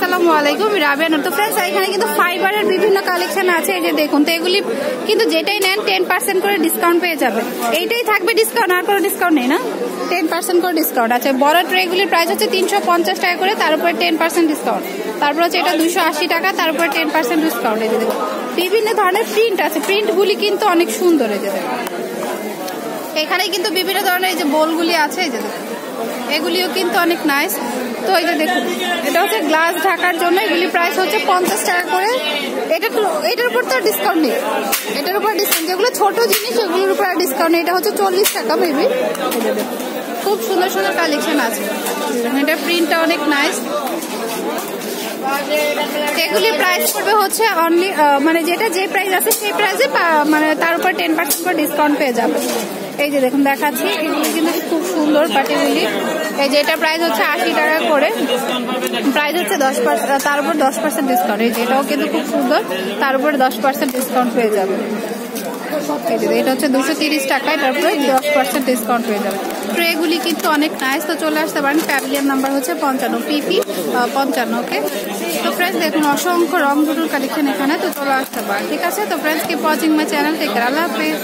আসসালামু আলাইকুম, রাবিয়া নূর। তো फ्रेंड्स এখানে কিন্তু ফাইবারের বিভিন্ন কালেকশন আছে, এই যে দেখুন। তো এগুলি কিন্তু যেটাই নেন 10% করে ডিসকাউন্ট পেয়ে যাবে। এইটাই থাকবে ডিসকাউন্ট, আর কোনো ডিসকাউন্ট নেই না? 10% করে ডিসকাউন্ট আছে। বড় ট্রেগুলির প্রাইস হচ্ছে 350 টাকা করে, তার উপরে 10% ডিসকাউন্ট। তারপর হচ্ছে এটা 280 টাকা, তার উপরে 10% ডিসকাউন্ট। এই যে দেখুন বিভিন্ন ধরনের প্রিন্ট আছে, প্রিন্টগুলি কিন্তু অনেক সুন্দর। এই যে দেখুন এখানে কিন্তু বিভিন্ন ধরনের এই যে বোলগুলি আছে, এই যে দেখুন এগুলিও কিন্তু অনেক নাইস। তো এই যে দেখুন এটা হচ্ছে গ্লাস ঢাকার জন্য, এগুলি প্রাইস হচ্ছে 50 টাকা করে। এটার উপর তো ডিসকাউন্ট নেই, এটার উপর ডিসকাউন্ট। যেগুলো ছোট জিনিস এগুলোর উপর ডিসকাউন্ট নেই। এটা হচ্ছে 40 টাকা মেবি। খুব সুন্দর সুন্দর কালেকশন আছে, এটার প্রিন্টটা অনেক নাইস। এগুলি প্রাইস পড়বে হচ্ছে অনলি মানে যেটা যে প্রাইস আছে সেই প্রাইসে মানে তার উপর 10% করে ডিসকাউন্ট পেয়ে যাবে। এই যে দেখুন দেখাচ্ছি, এগুলি কিন্তু খুব সুন্দর পাটিগুলি। এই যে এটা প্রাইস হচ্ছে 80 টাকা করে, প্রাইস হচ্ছে 10%, তার উপর 10% ডিসকাউন্ট। এই যে এটাও কিন্তু খুব সুন্দর, তার উপরে 10% ডিসকাউন্ট পেয়ে যাবে। এই যে এটা হচ্ছে 230 টাকায়, তারপরে 10% ডিসকাউন্ট পেয়ে যাবে। ট্রেগুলি কিন্তু অনেক নাইস। তো চলে আসতে পারেন, প্যাভিলিয়ন নাম্বার হচ্ছে 55 PP 55। ওকে, তো फ्रेंड्स দেখুন অসংখ্য রং দুটোর কালেকশন এখানে। তো চলে আসতে পারেন, ঠিক আছে? তো friends keep watching my channel, take care, আল্লাহ হাফেজ।